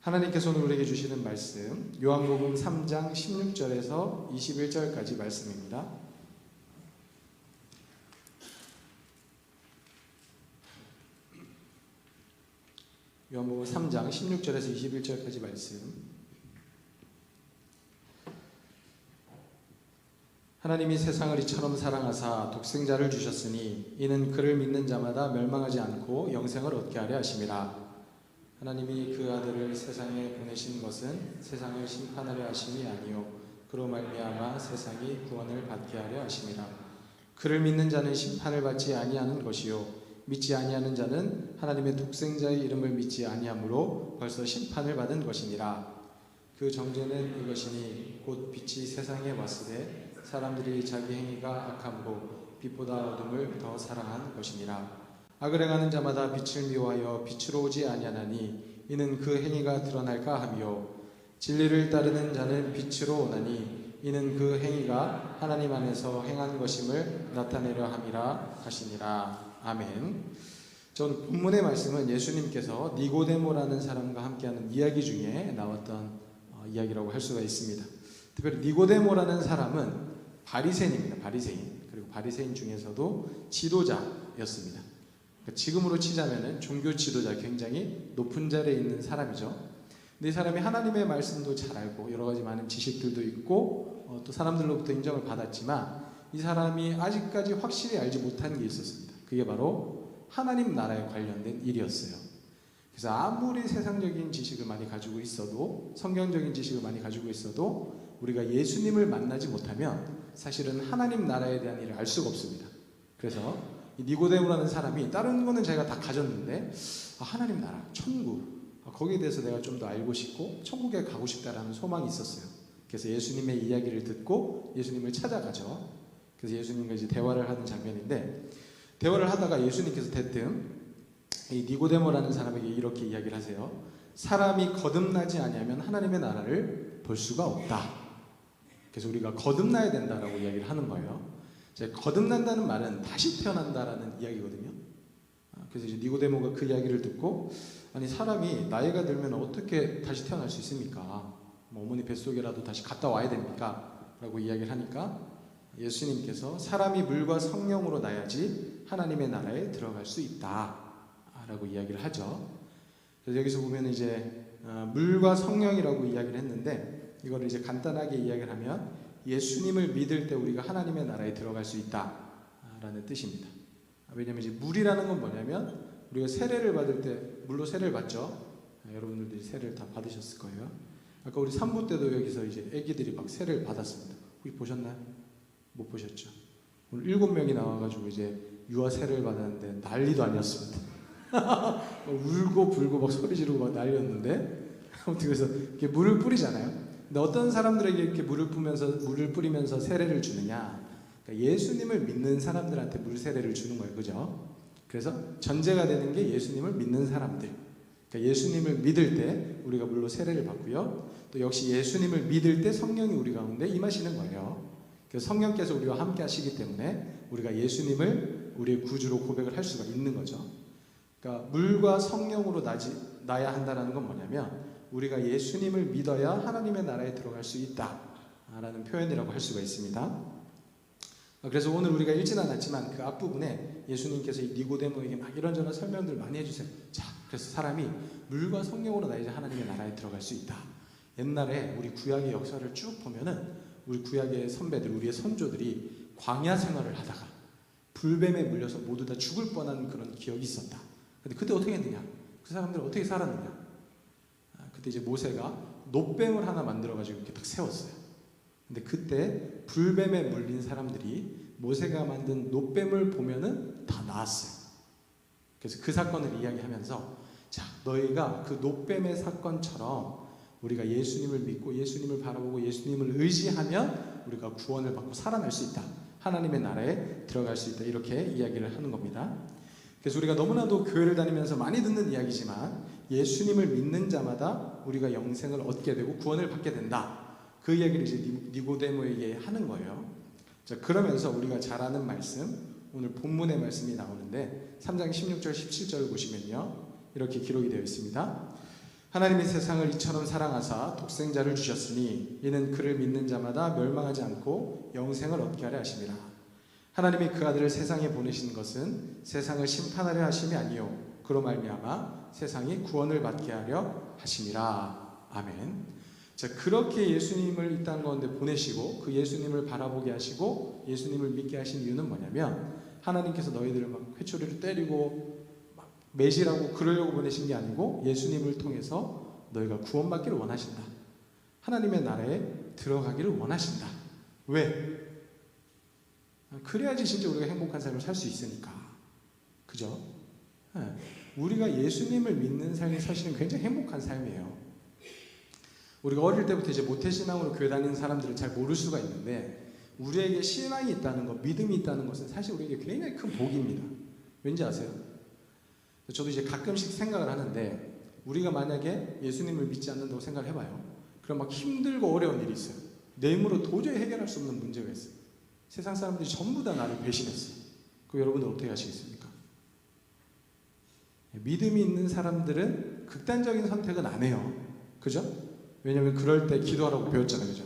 하나님께서 오늘 우리에게 주시는 말씀 요한복음 3장 16절에서 21절까지 말씀입니다. 요한복음 3장 16절에서 21절까지 말씀. 하나님이 세상을 이처럼 사랑하사 독생자를 주셨으니 이는 그를 믿는 자마다 멸망하지 않고 영생을 얻게 하려 하심이라. 하나님이 그 아들을 세상에 보내신 것은 세상을 심판하려 하심이 아니요 그로 말미암아 세상이 구원을 받게 하려 하심이라. 그를 믿는 자는 심판을 받지 아니하는 것이요 믿지 아니하는 자는 하나님의 독생자의 이름을 믿지 아니하므로 벌써 심판을 받은 것이니라. 그 정죄는 이것이니 곧 빛이 세상에 왔으되 사람들이 자기 행위가 악함으로 빛보다 어둠을 더 사랑한 것이니라. 악을 행하는 자마다 빛을 미워하여 빛으로 오지 아니하나니 이는 그 행위가 드러날까 하며 진리를 따르는 자는 빛으로 오나니 이는 그 행위가 하나님 안에서 행한 것임을 나타내려 함이라 하시니라. 아멘. 전 본문의 말씀은 예수님께서 니고데모라는 사람과 함께하는 이야기 중에 나왔던 이야기라고 할 수가 있습니다. 특별히 니고데모라는 사람은 바리새인입니다. 바리새인. 그리고 바리새인 중에서도 지도자였습니다. 지금으로 치자면은 종교 지도자, 굉장히 높은 자리에 있는 사람이죠. 근데 이 사람이 하나님의 말씀도 잘 알고 여러 가지 많은 지식들도 있고 또 사람들로부터 인정을 받았지만 이 사람이 아직까지 확실히 알지 못한 게 있었습니다. 그게 바로 하나님 나라에 관련된 일이었어요. 그래서 아무리 세상적인 지식을 많이 가지고 있어도, 성경적인 지식을 많이 가지고 있어도 우리가 예수님을 만나지 못하면 사실은 하나님 나라에 대한 일을 알 수가 없습니다. 그래서 이 니고데모라는 사람이 다른 거는 제가 다 가졌는데 하나님 나라, 천국, 거기에 대해서 내가 좀 더 알고 싶고 천국에 가고 싶다라는 소망이 있었어요. 그래서 예수님의 이야기를 듣고 예수님을 찾아가죠. 그래서 예수님과 이제 대화를 하는 장면인데, 대화를 하다가 예수님께서 대뜸 이 니고데모라는 사람에게 이렇게 이야기를 하세요. 사람이 거듭나지 아니하면 하나님의 나라를 볼 수가 없다. 그래서 우리가 거듭나야 된다라고 이야기를 하는 거예요. 거듭난다는 말은 다시 태어난다라는 이야기거든요. 그래서 이제 니고데모가 그 이야기를 듣고, 아니 사람이 나이가 들면 어떻게 다시 태어날 수 있습니까? 어머니 뱃속에라도 다시 갔다 와야 됩니까? 라고 이야기를 하니까 예수님께서 사람이 물과 성령으로 나야지 하나님의 나라에 들어갈 수 있다 라고 이야기를 하죠. 그래서 여기서 보면 이제 물과 성령이라고 이야기를 했는데, 이거를 이제 간단하게 이야기를 하면 예수님을 믿을 때 우리가 하나님의 나라에 들어갈 수 있다라는 뜻입니다. 왜냐하면 이제 물이라는 건 뭐냐면 우리가 세례를 받을 때 물로 세례를 받죠. 여러분들도 세례를 다 받으셨을 거예요. 아까 우리 3부 때도 여기서 이제 애기들이 막 세례를 받았습니다. 혹시 보셨나요? 못 보셨죠? 오늘 7명이 나와가지고 이제 유아 세례를 받았는데 난리도 아니었습니다. 울고 불고 막 소리 지르고 막 난리였는데, 아무튼 그래서 이렇게 물을 뿌리잖아요. 근데 어떤 사람들에게 이렇게 물을 뿌리면서 세례를 주느냐? 그러니까 예수님을 믿는 사람들한테 물 세례를 주는 거예요, 그죠? 그래서 전제가 되는 게 예수님을 믿는 사람들. 그러니까 예수님을 믿을 때 우리가 물로 세례를 받고요. 또 역시 예수님을 믿을 때 성령이 우리 가운데 임하시는 거예요. 그래서 성령께서 우리와 함께 하시기 때문에 우리가 예수님을 우리의 구주로 고백을 할 수가 있는 거죠. 그러니까 물과 성령으로 나야 한다는 건 뭐냐면 우리가 예수님을 믿어야 하나님의 나라에 들어갈 수 있다라는 표현이라고 할 수가 있습니다. 그래서 오늘 우리가 읽지는 않았지만 그 앞부분에 예수님께서 이 니고데모에게 막 이런저런 설명들을 많이 해주세요. 자, 그래서 사람이 물과 성령으로 나야지 하나님의 나라에 들어갈 수 있다. 옛날에 우리 구약의 역사를 쭉 보면은 우리 구약의 선배들, 우리의 선조들이 광야 생활을 하다가 불뱀에 물려서 모두 다 죽을 뻔한 그런 기억이 있었다. 근데 그때 어떻게 했느냐? 그 사람들은 어떻게 살았느냐? 그때 이제 모세가 놋뱀을 하나 만들어가지고 이렇게 딱 세웠어요. 근데 그때 불뱀에 물린 사람들이 모세가 만든 놋뱀을 보면은 다 나았어요. 그래서 그 사건을 이야기하면서, 자, 너희가 그 놋뱀의 사건처럼 우리가 예수님을 믿고 예수님을 바라보고 예수님을 의지하면 우리가 구원을 받고 살아날 수 있다. 하나님의 나라에 들어갈 수 있다. 이렇게 이야기를 하는 겁니다. 그래서 우리가 너무나도 교회를 다니면서 많이 듣는 이야기지만 예수님을 믿는 자마다 우리가 영생을 얻게 되고 구원을 받게 된다. 그 이야기를 이제 니고데모에게 하는 거예요. 자, 그러면서 우리가 잘 아는 말씀, 오늘 본문의 말씀이 나오는데 3장 16절 17절을 보시면요, 이렇게 기록이 되어 있습니다. 하나님이 세상을 이처럼 사랑하사 독생자를 주셨으니 이는 그를 믿는 자마다 멸망하지 않고 영생을 얻게 하려 하심이라. 하나님이 그 아들을 세상에 보내신 것은 세상을 심판하려 하심이 아니요 그로 말미암아 세상이 구원을 받게 하려 하심이라. 아멘. 자, 그렇게 예수님을 이 땅 가운데 보내시고 그 예수님을 바라보게 하시고 예수님을 믿게 하신 이유는 뭐냐면 하나님께서 너희들을 막 회초리로 때리고 막 매질하고 그러려고 보내신 게 아니고 예수님을 통해서 너희가 구원받기를 원하신다. 하나님의 나라에 들어가기를 원하신다. 왜? 그래야지 진짜 우리가 행복한 삶을 살 수 있으니까. 그죠? 우리가 예수님을 믿는 삶이 사실은 굉장히 행복한 삶이에요. 우리가 어릴 때부터 이제 모태신앙으로 교회 다니는 사람들은 잘 모를 수가 있는데 우리에게 신앙이 있다는 것, 믿음이 있다는 것은 사실 우리에게 굉장히 큰 복입니다. 왠지 아세요? 저도 이제 가끔씩 생각을 하는데 우리가 만약에 예수님을 믿지 않는다고 생각을 해봐요. 그럼 막 힘들고 어려운 일이 있어요. 내 힘으로 도저히 해결할 수 없는 문제가 있어요. 세상 사람들이 전부 다 나를 배신했어요. 그럼 여러분들 어떻게 하시겠습니까? 믿음이 있는 사람들은 극단적인 선택은 안 해요. 그죠? 왜냐하면 그럴 때 기도하라고 배웠잖아요. 그죠?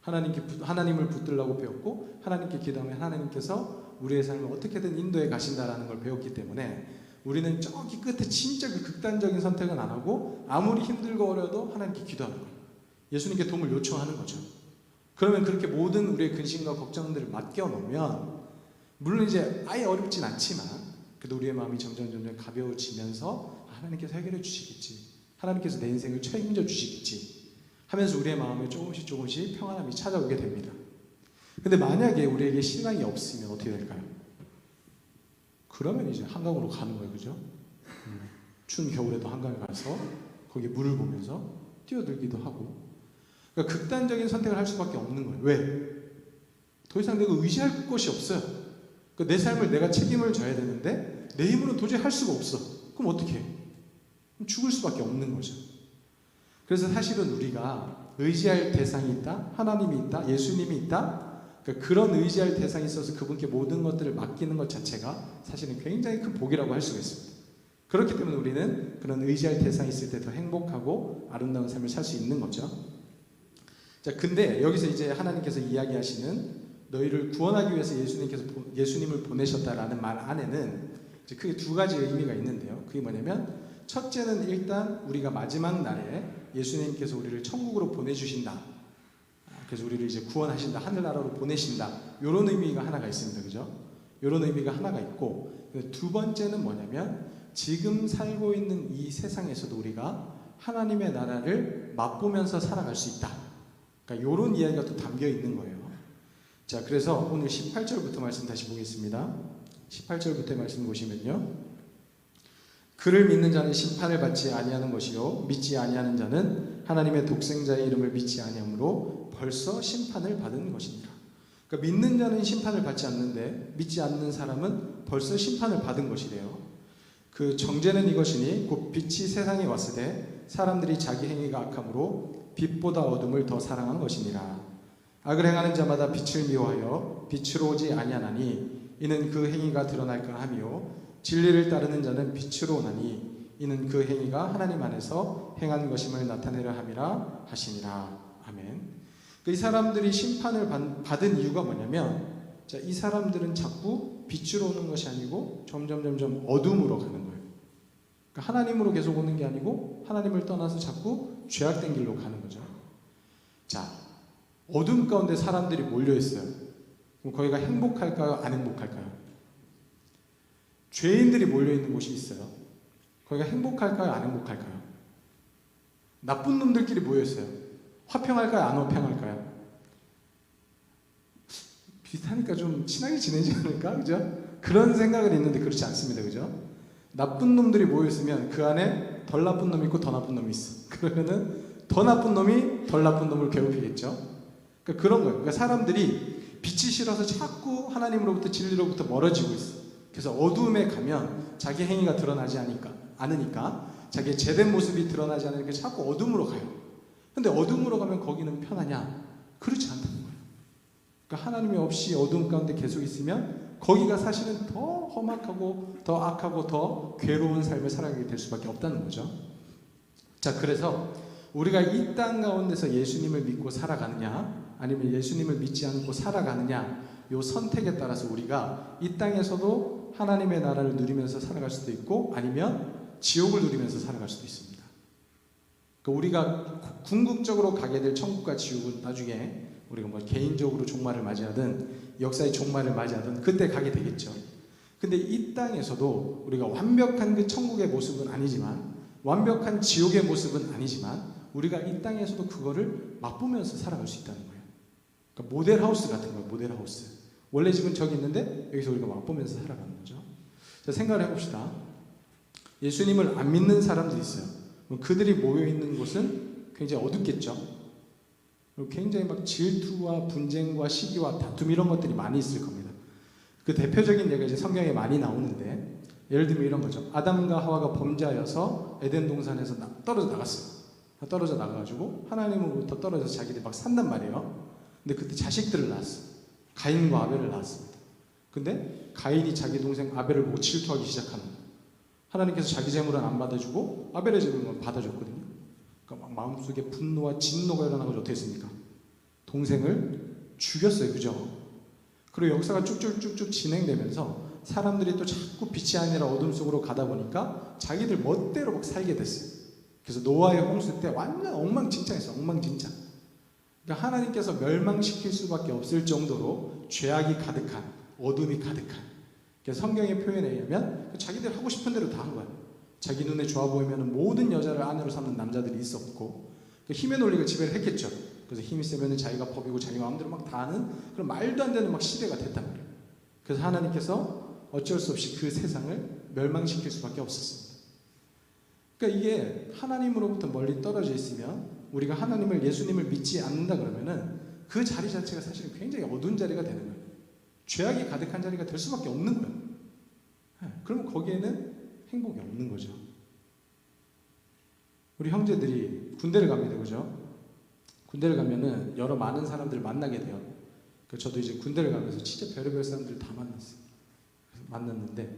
하나님을 붙들라고 배웠고 하나님께 기도하면 하나님께서 우리의 삶을 어떻게든 인도해 가신다라는 걸 배웠기 때문에 우리는 저기 끝에 진짜 그 극단적인 선택은 안 하고 아무리 힘들고 어려도 하나님께 기도하는 거예요. 예수님께 도움을 요청하는 거죠. 그러면 그렇게 모든 우리의 근심과 걱정들을 맡겨 놓으면 물론 이제 아예 어렵진 않지만 그래도 우리의 마음이 점점 가벼워지면서 하나님께서 해결해 주시겠지. 하나님께서 내 인생을 책임져 주시겠지. 하면서 우리의 마음에 조금씩 평안함이 찾아오게 됩니다. 근데 만약에 우리에게 신앙이 없으면 어떻게 될까요? 그러면 이제 한강으로 가는 거예요. 그죠? 추운 겨울에도 한강에 가서 거기 물을 보면서 뛰어들기도 하고 그러니까 극단적인 선택을 할 수밖에 없는 거예요. 왜? 더 이상 내가 의지할 것이 없어요. 그러니까 내 삶을 내가 책임을 져야 되는데 내 힘으로는 도저히 할 수가 없어. 그럼 어떻게 해? 그럼 죽을 수밖에 없는 거죠. 그래서 사실은 우리가 의지할 대상이 있다, 하나님이 있다, 예수님이 있다. 그러니까 그런 의지할 대상이 있어서 그분께 모든 것들을 맡기는 것 자체가 사실은 굉장히 큰 복이라고 할 수가 있습니다. 그렇기 때문에 우리는 그런 의지할 대상이 있을 때 더 행복하고 아름다운 삶을 살 수 있는 거죠. 자, 근데 여기서 이제 하나님께서 이야기하시는 너희를 구원하기 위해서 예수님을 보내셨다라는 말 안에는 이제 크게 두 가지 의미가 있는데요. 그게 뭐냐면 첫째는 일단 우리가 마지막 날에 예수님께서 우리를 천국으로 보내주신다. 그래서 우리를 이제 구원하신다. 하늘나라로 보내신다. 이런 의미가 하나가 있습니다. 그죠? 이런 의미가 하나가 있고 두 번째는 뭐냐면 지금 살고 있는 이 세상에서도 우리가 하나님의 나라를 맛보면서 살아갈 수 있다. 그러니까 이런 이야기가 또 담겨 있는 거예요. 자, 그래서 오늘 18절부터 말씀 다시 보겠습니다. 18절부터 말씀 보시면요. 그를 믿는 자는 심판을 받지 아니하는 것이요 믿지 아니하는 자는 하나님의 독생자의 이름을 믿지 아니하므로 벌써 심판을 받은 것이니라. 그러니까 믿는 자는 심판을 받지 않는데 믿지 않는 사람은 벌써 심판을 받은 것이래요. 그 정죄는 이것이니 곧 빛이 세상에 왔을 때 사람들이 자기 행위가 악함으로 빛보다 어둠을 더 사랑한 것이니라. 악을 행하는 자마다 빛을 미워하여 빛으로 오지 아니하나니 이는 그 행위가 드러날까 하며 진리를 따르는 자는 빛으로 오나니 이는 그 행위가 하나님 안에서 행한 것임을 나타내려 함이라 하시니라. 아멘. 이 사람들이 심판을 받은 이유가 뭐냐면 자, 이 사람들은 자꾸 빛으로 오는 것이 아니고 점점 어둠으로 가는 거예요. 그러니까 하나님으로 계속 오는 게 아니고 하나님을 떠나서 자꾸 죄악된 길로 가는 거죠. 자, 어둠 가운데 사람들이 몰려 있어요. 그럼 거기가 행복할까요? 안 행복할까요? 죄인들이 몰려있는 곳이 있어요. 거기가 행복할까요? 안 행복할까요? 나쁜 놈들끼리 모여있어요. 화평할까요? 안 화평할까요? 비슷하니까 좀 친하게 지내지 않을까? 그죠? 그런 생각은 있는데 그렇지 않습니다. 그죠? 나쁜 놈들이 모여있으면 그 안에 덜 나쁜 놈이 있고 더 나쁜 놈이 있어. 그러면은 더 나쁜 놈이 덜 나쁜 놈을 괴롭히겠죠? 그러니까 그런 거예요. 그러니까 사람들이 빛이 싫어서 자꾸 하나님으로부터 진리로부터 멀어지고 있어. 그래서 어두움에 가면 자기 행위가 드러나지 않으니까 자기의 제된 모습이 드러나지 않으니까 자꾸 어둠으로 가요. 근데 어둠으로 가면 거기는 편하냐? 그렇지 않다는 거예요. 그러니까 하나님이 없이 어둠 가운데 계속 있으면 거기가 사실은 더 험악하고 더 악하고 더 괴로운 삶을 살아가게 될 수밖에 없다는 거죠. 자, 그래서 우리가 이 땅 가운데서 예수님을 믿고 살아가느냐, 아니면 예수님을 믿지 않고 살아가느냐, 요 선택에 따라서 우리가 이 땅에서도 하나님의 나라를 누리면서 살아갈 수도 있고, 아니면 지옥을 누리면서 살아갈 수도 있습니다. 그러니까 우리가 궁극적으로 가게 될 천국과 지옥은 나중에 우리가 뭐 개인적으로 종말을 맞이하든 역사의 종말을 맞이하든 그때 가게 되겠죠. 근데 이 땅에서도 우리가 완벽한 그 천국의 모습은 아니지만, 완벽한 지옥의 모습은 아니지만, 우리가 이 땅에서도 그거를 맛보면서 살아갈 수 있다는 거예요. 그러니까 모델하우스 같은 거예요. 모델하우스. 원래 집은 저기 있는데 여기서 우리가 맛보면서 살아가는 거죠. 자, 생각을 해봅시다. 예수님을 안 믿는 사람들이 있어요. 그들이 모여있는 곳은 굉장히 어둡겠죠. 그리고 굉장히 막 질투와 분쟁과 시기와 다툼 이런 것들이 많이 있을 겁니다. 그 대표적인 예가 이제 성경에 많이 나오는데, 예를 들면 이런 거죠. 아담과 하와가 범죄하여서 에덴 동산에서 떨어져 나갔어요. 떨어져 나가가지고 하나님으로부터 떨어져서 자기들이 막 산단 말이에요. 근데 그때 자식들을 낳았어. 가인과 아벨을 낳았습니다. 근데 가인이 자기 동생 아벨을 보고 질투하기 시작하는 거예요. 하나님께서 자기 재물은 안 받아주고 아벨의 재물은 받아줬거든요. 그러니까 막 마음속에 분노와 진노가 일어나가지고 어떻게 했습니까? 동생을 죽였어요. 그죠? 그리고 역사가 쭉쭉쭉쭉 진행되면서 사람들이 또 자꾸 빛이 아니라 어둠 속으로 가다 보니까 자기들 멋대로 막 살게 됐어요. 그래서 노아의 홍수 때 완전 엉망진창했어요. 엉망진창. 그러니까 하나님께서 멸망시킬 수밖에 없을 정도로 죄악이 가득한, 어둠이 가득한. 그래서 성경의 표현에 의하면 자기들 하고 싶은 대로 다 한 거야. 자기 눈에 좋아 보이면 모든 여자를 아내로 삼는 남자들이 있었고, 힘의 논리가 지배를 했겠죠. 그래서 힘이 세면 자기가 법이고 자기 마음대로 막 다 하는 그런 말도 안 되는 막 시대가 됐단 말이에요. 그래서 하나님께서 어쩔 수 없이 그 세상을 멸망시킬 수밖에 없었습니다. 그러니까 이게 하나님으로부터 멀리 떨어져 있으면, 우리가 하나님을, 예수님을 믿지 않는다 그러면은 그 자리 자체가 사실은 굉장히 어두운 자리가 되는 거예요. 죄악이 가득한 자리가 될 수밖에 없는 거예요. 그러면 거기에는 행복이 없는 거죠. 우리 형제들이 군대를 갑니다. 그죠? 군대를 가면은 여러 많은 사람들을 만나게 돼요. 저도 이제 군대를 가면서 진짜 별의별 사람들을 다 만났어요. 만났는데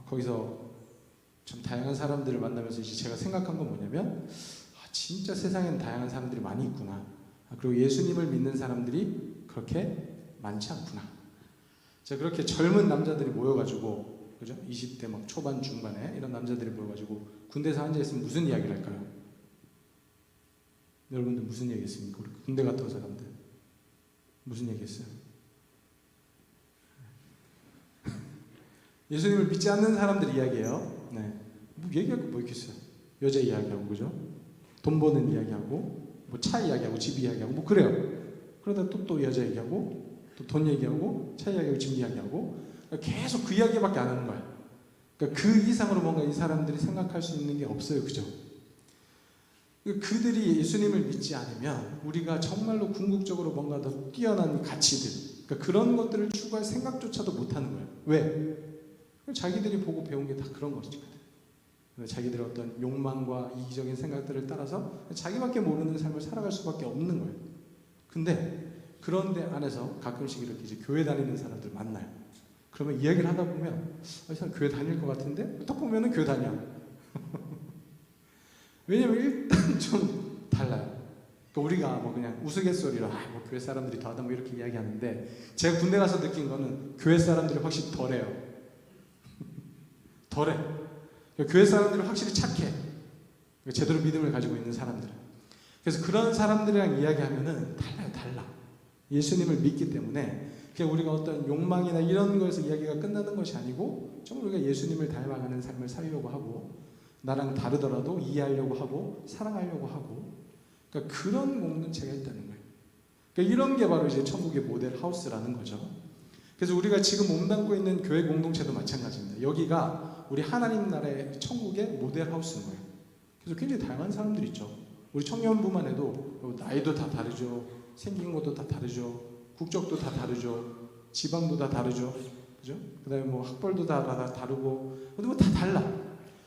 거기서 참 다양한 사람들을 만나면서 이제 제가 생각한 건 뭐냐면, 진짜 세상에는 다양한 사람들이 많이 있구나. 그리고 예수님을 믿는 사람들이 그렇게 많지 않구나. 자, 그렇게 젊은 남자들이 모여가지고, 그죠? 20대 막 초반 중반에 이런 남자들이 모여가지고 군대에서 앉아있으면 무슨 이야기를 할까요? 여러분들 무슨 얘기 했습니까? 우리 군대 갔다 온 사람들 무슨 얘기 했어요? 예수님을 믿지 않는 사람들 이야기예요. 네. 뭐 얘기할 거 뭐 있겠어요? 여자 이야기하고, 그죠? 돈 버는 이야기하고, 뭐 차 이야기하고, 집 이야기하고, 뭐 그래요. 그러다 또 여자 얘기하고, 또 돈 얘기하고, 차 이야기하고, 집 이야기하고, 계속 그 이야기밖에 안 하는 거야. 그러니까 그 이상으로 뭔가 이 사람들이 생각할 수 있는 게 없어요. 그죠? 그들이 예수님을 믿지 않으면 우리가 정말로 궁극적으로 뭔가 더 뛰어난 가치들, 그러니까 그런 것들을 추구할 생각조차도 못하는 거예요. 왜? 자기들이 보고 배운 게 다 그런 것이거든. 자기들의 어떤 욕망과 이기적인 생각들을 따라서 자기밖에 모르는 삶을 살아갈 수밖에 없는 거예요. 근데 그런데 안에서 가끔씩 이렇게 이제 교회 다니는 사람들 만나요. 그러면 이야기를 하다 보면 이 사람 교회 다닐 것 같은데 딱 보면은 교회 다녀. 왜냐면 일단 좀 달라요. 그러니까 우리가 뭐 그냥 우스갯소리로 뭐 교회 사람들이 더하다 뭐 이렇게 이야기하는데, 제가 군대 가서 느낀 거는 교회 사람들이 확실히 덜해요. 덜해. 그러니까 교회 사람들이 확실히 착해. 그러니까 제대로 믿음을 가지고 있는 사람들. 그래서 그런 사람들이랑 이야기하면은 달라. 예수님을 믿기 때문에 그냥 우리가 어떤 욕망이나 이런 거에서 이야기가 끝나는 것이 아니고, 정말 우리가 예수님을 닮아가는 삶을 살려고 하고, 나랑 다르더라도 이해하려고 하고 사랑하려고 하고, 그러니까 그런 공동체가 있다는 거예요. 그러니까 이런 게 바로 이제 천국의 모델 하우스라는 거죠. 그래서 우리가 지금 몸담고 있는 교회 공동체도 마찬가지입니다. 여기가 우리 하나님 나라의 천국의 모델 하우스인 거예요. 그래서 굉장히 다양한 사람들이 있죠. 우리 청년부만 해도 나이도 다 다르죠. 생긴 것도 다 다르죠. 국적도 다 다르죠. 지방도 다 다르죠. 그죠? 그 다음에 뭐 학벌도 다 다르고, 근데 뭐 다 달라.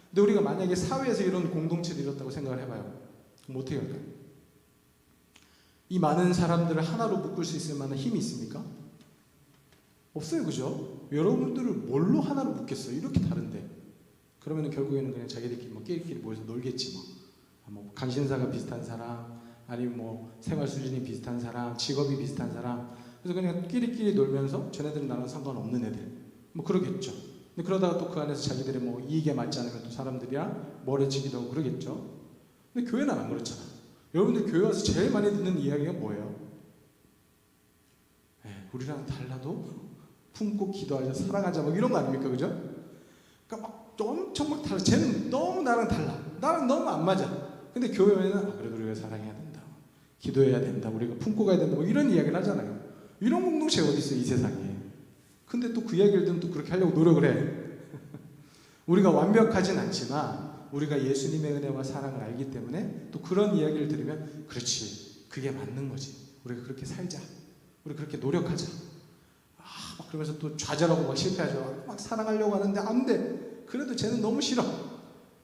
근데 우리가 만약에 사회에서 이런 공동체를 이뤘다고 생각을 해봐요. 그럼 어떻게 할까요? 이 많은 사람들을 하나로 묶을 수 있을 만한 힘이 있습니까? 없어요. 그죠? 여러분들을 뭘로 하나로 묶겠어요? 이렇게 다른데. 그러면 결국에는 그냥 자기들끼리 끼리끼리 모여서 놀겠지 뭐. 강신사가 비슷한 사람, 아니면 뭐 생활 수준이 비슷한 사람, 직업이 비슷한 사람, 그래서 그냥 끼리끼리 놀면서 쟤네들은 나랑 상관없는 애들, 뭐 그러겠죠. 근데 그러다가 또 그 안에서 자기들의 뭐 이익에 맞지 않으면 또 사람들이랑 머리치기도 하고 그러겠죠. 근데 교회는 안 그렇잖아. 여러분들 교회 와서 제일 많이 듣는 이야기가 뭐예요? 우리랑 달라도 품고 기도하자, 사랑하자, 뭐 이런 거 아닙니까? 그죠? 그러니까 막 엄청 막 달라. 쟤는 너무 나랑 달라. 나랑 너무 안 맞아. 근데 교회에는 그래도 우리가 사랑해야 된다, 기도해야 된다, 우리가 품고 가야 된다, 뭐 이런 이야기를 하잖아요. 이런 공동체가 어디 있어요, 이 세상에. 근데 또 그 이야기를 들으면 또 그렇게 하려고 노력을 해. 우리가 완벽하진 않지만 우리가 예수님의 은혜와 사랑을 알기 때문에 또 그런 이야기를 들으면 그렇지, 그게 맞는 거지, 우리가 그렇게 살자, 우리 그렇게 노력하자. 막 그러면서 또 좌절하고 막 실패하죠. 막 사랑하려고 하는데 안 돼. 그래도 쟤는 너무 싫어.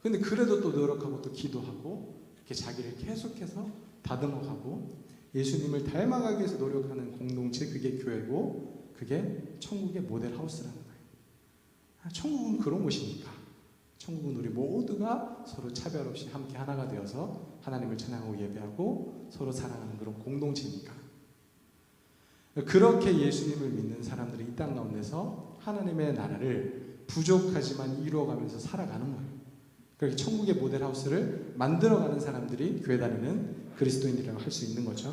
근데 그래도 또 노력하고 또 기도하고 이렇게 자기를 계속해서 다듬어가고 예수님을 닮아가기 위해서 노력하는 공동체, 그게 교회고, 그게 천국의 모델 하우스라는 거예요. 천국은 그런 곳이니까. 천국은 우리 모두가 서로 차별 없이 함께 하나가 되어서 하나님을 찬양하고 예배하고 서로 사랑하는 그런 공동체니까. 그렇게 예수님을 믿는 사람들이 이 땅 가운데서 하나님의 나라를 부족하지만 이루어가면서 살아가는 거예요. 그렇게 천국의 모델 하우스를 만들어가는 사람들이 교회 다니는 그리스도인이라고 할 수 있는 거죠.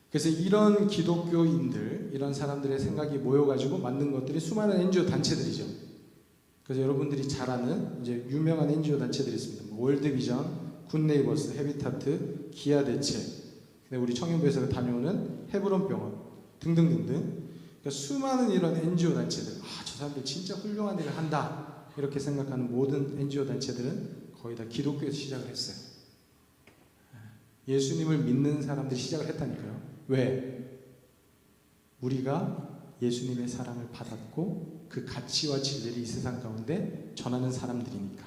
그래서 이런 기독교인들, 이런 사람들의 생각이 모여가지고 만든 것들이 수많은 NGO 단체들이죠. 그래서 여러분들이 잘 아는 이제 유명한 NGO 단체들이 있습니다. 월드비전, 굿네이버스, 헤비타트, 기아 대체, 우리 청년부에서 다녀오는 헤브론 병원 등등등등. 그러니까 수많은 이런 NGO 단체들, 저 사람들 진짜 훌륭한 일을 한다 이렇게 생각하는 모든 NGO 단체들은 거의 다 기독교에서 시작을 했어요. 예수님을 믿는 사람들이 시작을 했다니까요. 왜? 우리가 예수님의 사랑을 받았고 그 가치와 진리를 이 세상 가운데 전하는 사람들이니까.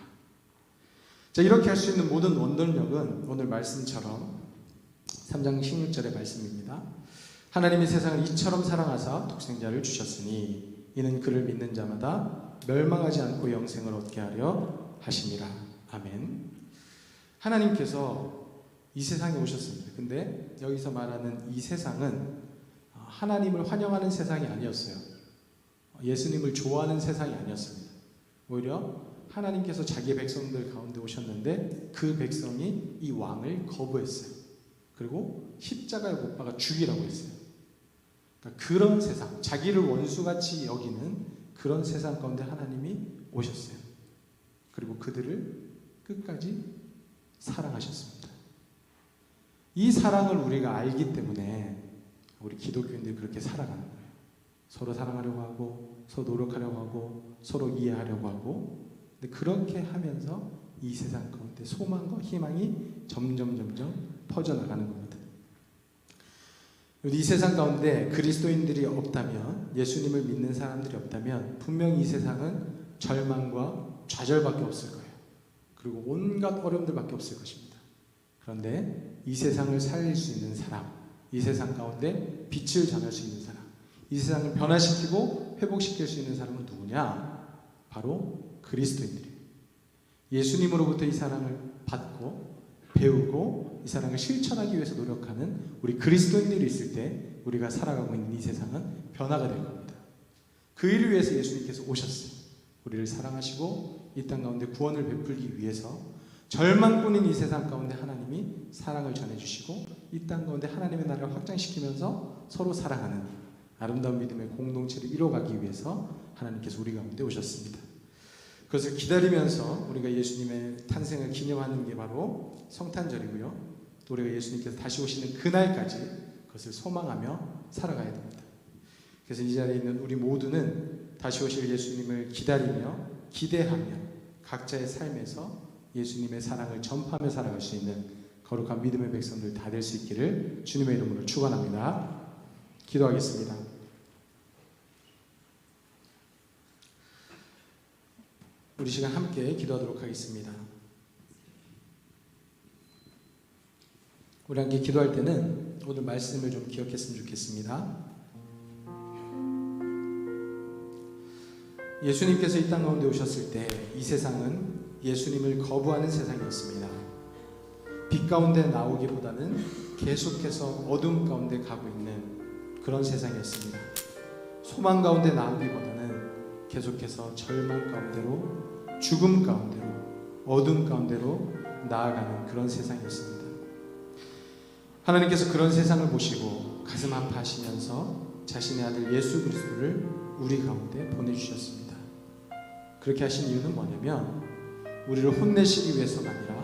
자, 이렇게 할 수 있는 모든 원동력은 오늘 말씀처럼 3장 16절의 말씀입니다. 하나님이 세상을 이처럼 사랑하사 독생자를 주셨으니 이는 그를 믿는 자마다 멸망하지 않고 영생을 얻게 하려 하심이라. 아멘. 하나님께서 이 세상에 오셨습니다. 근데 여기서 말하는 이 세상은 하나님을 환영하는 세상이 아니었어요. 예수님을 좋아하는 세상이 아니었습니다. 오히려 하나님께서 자기의 백성들 가운데 오셨는데 그 백성이 이 왕을 거부했어요. 그리고 십자가에 못 박아 죽이라고 했어요. 그러니까 그런 세상, 자기를 원수같이 여기는 그런 세상 가운데 하나님이 오셨어요. 그리고 그들을 끝까지 사랑하셨습니다. 이 사랑을 우리가 알기 때문에 우리 기독교인들이 그렇게 살아가는 거예요. 서로 사랑하려고 하고 서로 노력하려고 하고 서로 이해하려고 하고. 근데 그렇게 하면서 이 세상 가운데 소망과 희망이 점점 퍼져나가는 겁니다. 이 세상 가운데 그리스도인들이 없다면, 예수님을 믿는 사람들이 없다면 분명히 이 세상은 절망과 좌절밖에 없을 거예요. 그리고 온갖 어려움들밖에 없을 것입니다. 그런데 이 세상을 살릴 수 있는 사람, 이 세상 가운데 빛을 전할 수 있는 사람, 이 세상을 변화시키고 회복시킬 수 있는 사람은 누구냐? 바로 그리스도인들이에요. 예수님으로부터 이 사랑을 받고 배우고 이 사랑을 실천하기 위해서 노력하는 우리 그리스도인들이 있을 때 우리가 살아가고 있는 이 세상은 변화가 될 겁니다. 그 일을 위해서 예수님께서 오셨어요. 우리를 사랑하시고 이 땅 가운데 구원을 베풀기 위해서 절망뿐인 이 세상 가운데 하나님이 사랑을 전해주시고 이 땅 가운데 하나님의 나라를 확장시키면서 서로 사랑하는 아름다운 믿음의 공동체를 이뤄가기 위해서 하나님께서 우리 가운데 오셨습니다. 그것을 기다리면서 우리가 예수님의 탄생을 기념하는 게 바로 성탄절이고요. 또 우리가 예수님께서 다시 오시는 그날까지 그것을 소망하며 살아가야 됩니다. 그래서 이 자리에 있는 우리 모두는 다시 오실 예수님을 기다리며 기대하며 각자의 삶에서 예수님의 사랑을 전파하며 살아갈 수 있는 거룩한 믿음의 백성들 다 될 수 있기를 주님의 이름으로 축원합니다. 기도하겠습니다. 우리 시간 함께 기도하도록 하겠습니다. 우리 함께 기도할 때는 오늘 말씀을 좀 기억했으면 좋겠습니다. 예수님께서 이 땅 가운데 오셨을 때 이 세상은 예수님을 거부하는 세상이었습니다. 빛 가운데 나오기보다는 계속해서 어둠 가운데 가고 있는 그런 세상이었습니다. 소망 가운데 나오기보다는 계속해서 절망 가운데로, 죽음 가운데로, 어둠 가운데로 나아가는 그런 세상이었습니다. 하나님께서 그런 세상을 보시고 가슴 아파하시면서 자신의 아들 예수 그리스도를 우리 가운데 보내주셨습니다. 그렇게 하신 이유는 뭐냐면 우리를 혼내시기 위해서가 아니라,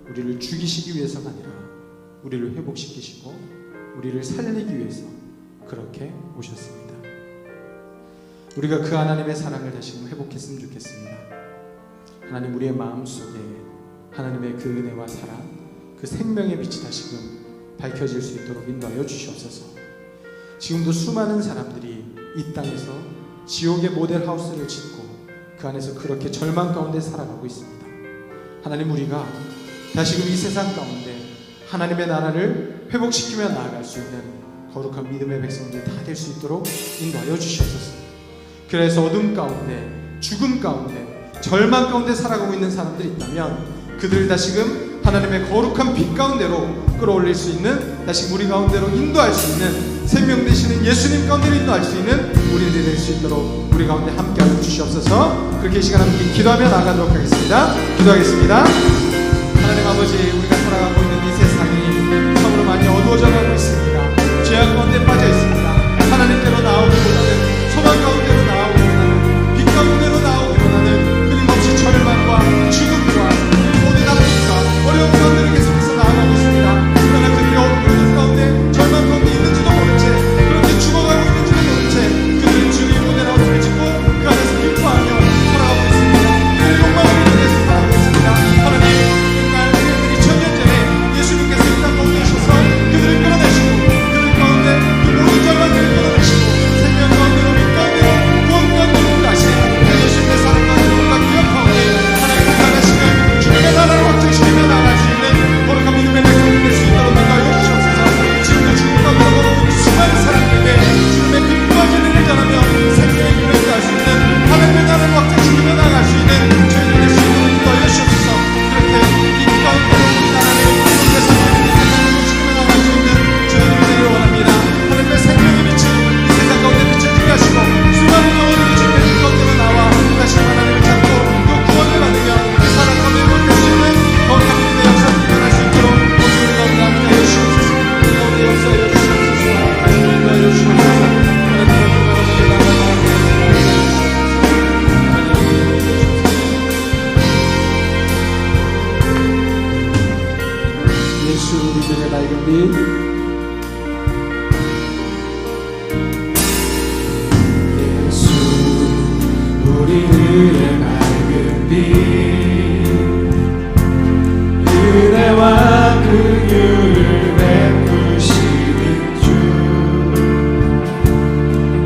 우리를 죽이시기 위해서가 아니라 우리를 회복시키시고 우리를 살리기 위해서 그렇게 오셨습니다. 우리가 그 하나님의 사랑을 다시금 회복했으면 좋겠습니다. 하나님, 우리의 마음속에 하나님의 그 은혜와 사랑, 그 생명의 빛이 다시금 밝혀질 수 있도록 인도하여 주시옵소서. 지금도 수많은 사람들이 이 땅에서 지옥의 모델하우스를 짓고 그 안에서 그렇게 절망 가운데 살아가고 있습니다. 하나님, 우리가 다시금 이 세상 가운데 하나님의 나라를 회복시키며 나아갈 수 있는 거룩한 믿음의 백성들이 다 될 수 있도록 인도하여 주시옵소서. 그래서 어둠 가운데, 죽음 가운데, 절망 가운데 살아가고 있는 사람들이 있다면 그들을 다시금 하나님의 거룩한 빛 가운데로 끌어올릴 수 있는, 다시 우리 가운데로 인도할 수 있는, 생명 되시는 예수님 가운데로 인도할 수 있는 우리들이 될 수 있도록 우리 가운데 함께하여 주시옵소서. 그렇게 이 시간 함께 기도하며 나가도록 하겠습니다. 기도하겠습니다. 하나님 아버지, 우리가 살아가고 있는 이 세상이 참으로 많이 어두워져 가고 있습니다. 죄악 가운데 빠져 있습니다. 하나님께로 나오기보다는, 소망 가운데로 나오기보다는, 빛 가운데로 나오기보다는 끊임없이 절망과 죽음과 모든 아픔과 어려움 가운데로 계속해서 나아가고 있습니다. 그러나 그들이 어둠 가운데, 절망 가운데 있는지도 모른 채, 그렇게 죽어가고 있는지도 모른 채 그들은 주님의 모델하고 숨을 짓고 그 안에서 기뻐하며 살아가고 있습니다. 그들의 욕망을 위해서 살아가고 있습니다. 하나님, 그날 그들이 천년 전에 예수님께서 이 땅 가운데 오셔서 그들을 끌어내시고, 그들 가운데 그 모든 절망들을 끌어내시고 생명 가운데로, 빛 가운데로, 구원 가운데로 다시 예수님의 사랑 가운데로 기억하오니 하나님, 그 하나씩은 주님의 나라를 확증시키며 나아갈 수 있는 거룩한 믿음의 백성이 될 수 있도록 인도하여 주시옵소서. 지금도 주님 가운데 걸어오는 수많은 사람들에게 주님의 빛과 진리를 전하며 생명의 길을 인도할 수 있는, 하나님의 나라를 확증시키며 나아갈 수 있는 저희들 될 수 있도록 인도하여 주시옵소서. 그렇게 빛 가운데로 우리 나라를, 우리 세상을 회복시키며 나아갈 수 있는 저희들이 되기를 원합니다. 하나님의 생명의 빛을 이 세상 가운데 비춰지게 하시고 수많은 영혼들이 주님의 빛 가운데로 나와 다시 하나님을 찾고 또 구원을 받으며 사랑 가운데 회복될 수 있는 거룩한 믿음의 역사를 일어날 수 있도록 모든 우리 가운데 함께하여 주시옵소서. 우리 가운데 역사하여 주시옵소서. 인도하여 주시옵소서. 예수, 우리들의 밝은 빛, 우리들의 밝은 빛, 은혜와 긍휼을 베푸시는 주,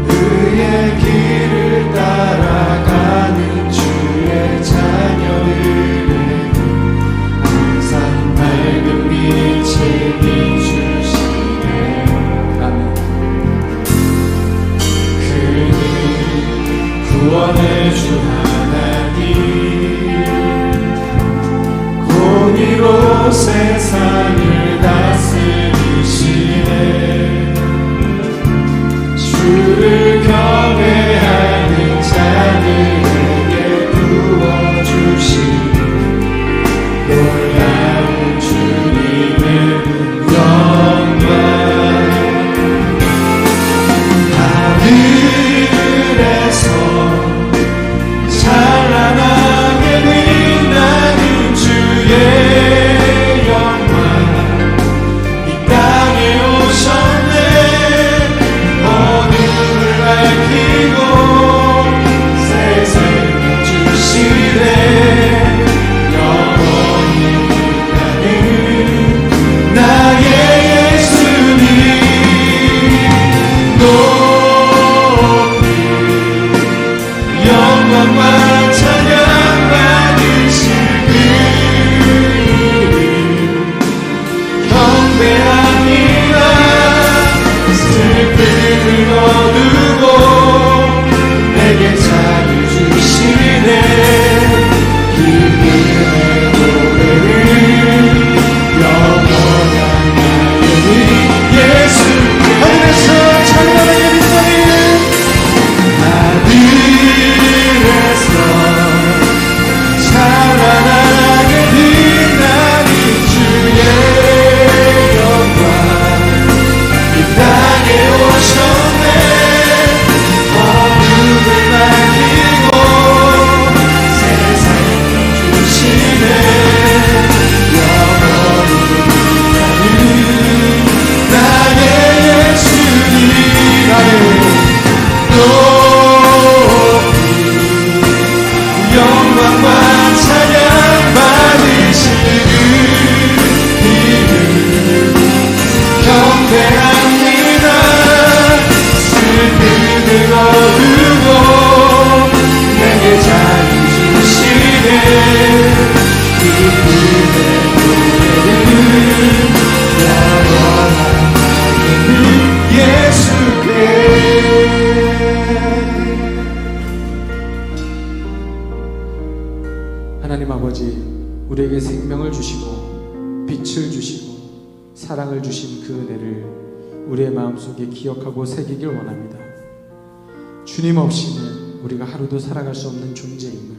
그의 길을 따라가는 주의 자녀들에게 항상 밝은 빛을 비추시네. 아멘. 그는 구원의 주 하나님, 공의로 세상을 다스리시네. 주를 경외하는 자들에게 부어주시니 놀라운 주님의 영광. 하늘에서 찬란하게 빛나는 주의 영광, 아버지, 우리에게 생명을 주시고 빛을 주시고 사랑을 주신 그 은혜를 우리의 마음속에 기억하고 새기길 원합니다. 주님 없이는 우리가 하루도 살아갈 수 없는 존재임을,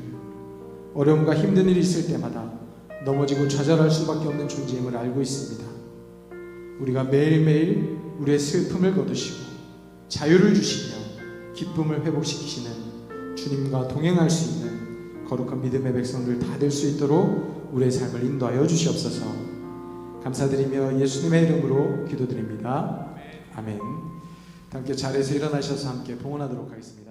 어려움과 힘든 일이 있을 때마다 넘어지고 좌절할 수밖에 없는 존재임을 알고 있습니다. 우리가 매일매일 우리의 슬픔을 거두시고 자유를 주시며 기쁨을 회복시키시는 주님과 동행할 수 있는 거룩한 믿음의 백성들 다 될 수 있도록 우리의 삶을 인도하여 주시옵소서. 감사드리며 예수님의 이름으로 기도드립니다. 아멘. 함께 자리에서 일어나셔서 함께 봉헌하도록 하겠습니다.